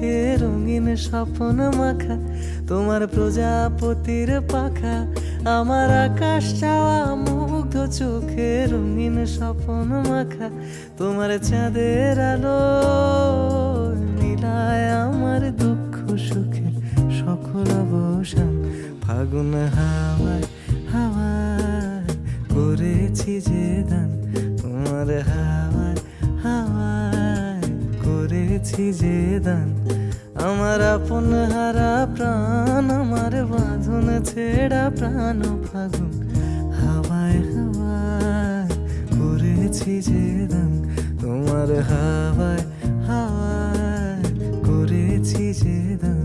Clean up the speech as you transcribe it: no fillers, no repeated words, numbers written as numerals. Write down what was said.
চোখে রঙিন স্বপ্ন মাখা, তোমার প্রজাপতির পাখা, আমার আকাশ চাওয়া মুগ্ধ চোখে রঙিন স্বপ্ন মাখা, তোমার চাঁদের আলো মিলায় আমার দুঃখ সুখের সকল অবসান। ফাগুন হাওয়ায় হাওয়ায় করেছি যে দান, তোমার হাওয়ায় হাওয়ায় করেছি যে দান। আমার আপন হারা প্রাণ, আমার বাঁধন ছেড়া প্রাণ, ফাগুন হাওয়ায় হাওয়ায় করেছি যে দান, তোমার হাওয়ায় হাওয়ায় করেছি যে দান।